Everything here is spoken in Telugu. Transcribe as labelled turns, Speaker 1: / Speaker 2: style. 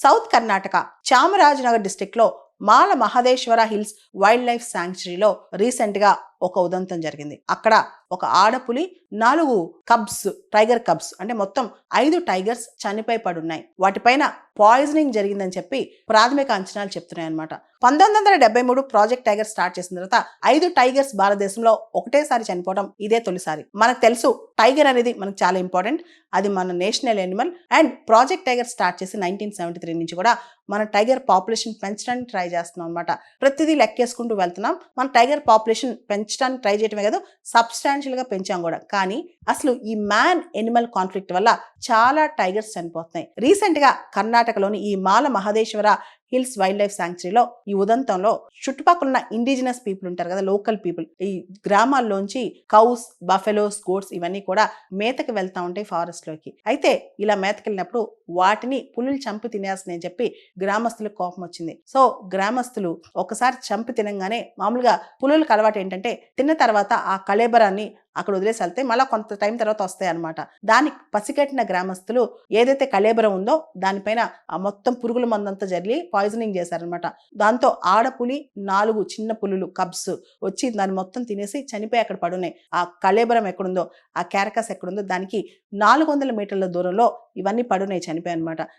Speaker 1: సౌత్ కర్ణాటక చామరాజనగర్ డిస్టిక్ లో Male Mahadeshwara hills wildlife శాంక్చురీలో రీసెంట్ గా ఒక ఉదంతం జరిగింది. అక్కడ ఒక ఆడపులి 4 కబ్స్, టైగర్ కబ్స్ అంటే మొత్తం 5 టైగర్స్ చనిపోయి పడున్నాయి. వాటిపైన పాయిజనింగ్ జరిగిందని చెప్పి ప్రాథమిక అంచనాలు చెప్తున్నాయి అనమాట. 1973 ప్రాజెక్ట్ టైగర్ స్టార్ట్ చేసిన తర్వాత 5 టైగర్స్ భారతదేశంలో ఒకటేసారి చనిపోవడం ఇదే తొలిసారి. మనకు తెలుసు టైగర్ అనేది మనకు చాలా ఇంపార్టెంట్, అది మన national animal. And project tiger start చేసి 1973 నుంచి కూడా మన టైగర్ పాపులేషన్ పెంచడానికి ట్రై చేస్తున్నాం అనమాట. ప్రతిదీ లెక్కేసుకుంటూ వెళ్తున్నాం. మన టైగర్ పాపులేషన్ పెంచడానికి ట్రై చేయడమే కాదు, సబ్స్టాన్షియల్ గా పెంచాం కూడా. కానీ అసలు ఈ మ్యాన్ ఎనిమల్ కాన్ఫ్లిక్ట్ వల్ల చాలా టైగర్స్ చనిపోతున్నాయి. రీసెంట్ గా కర్ణాటకలోని ఈ మాల మహదేశ్వర హిల్స్ వైల్డ్ లైఫ్ శాంక్చురీలో ఈ ఉదంతంలో చుట్టుపక్కల ఉన్న ఇండిజినస్ పీపుల్ ఉంటారు కదా, లోకల్ పీపుల్, ఈ గ్రామాల్లోంచి కౌస్, బఫెలోస్, గోట్స్ ఇవన్నీ కూడా మేతకి వెళ్తా ఉంటాయి ఫారెస్ట్ లోకి. అయితే ఇలా మేతకెళ్ళినప్పుడు వాటిని పులులు చంపి తినేస్తున్నాయని చెప్పి గ్రామస్తులకు కోపం వచ్చింది. సో గ్రామస్తులు ఒకసారి చంపి తినంగానే, మామూలుగా పులులకు అలవాటు ఏంటంటే తిన్న తర్వాత ఆ కళేబరాన్ని అక్కడ వదిలేసి వెళ్తే మళ్ళీ కొంత టైం తర్వాత వస్తాయి అనమాట. దానికి పసిగట్టిన గ్రామస్తులు ఏదైతే కళేబరం ఉందో దానిపైన ఆ మొత్తం పురుగుల మందంతా జరిగి పాయిజనింగ్ చేశారనమాట. దాంతో ఆడపులి 4 చిన్న పులులు కబ్స్ వచ్చి దాన్ని మొత్తం తినేసి చనిపోయి అక్కడ పడున్నాయి. ఆ కళేబరం ఎక్కడుందో, ఆ క్యారకస్ ఎక్కడుందో దానికి 400 మీటర్ల దూరంలో ఇవన్నీ పడున్నాయి, చనిపోయాయి అనమాట.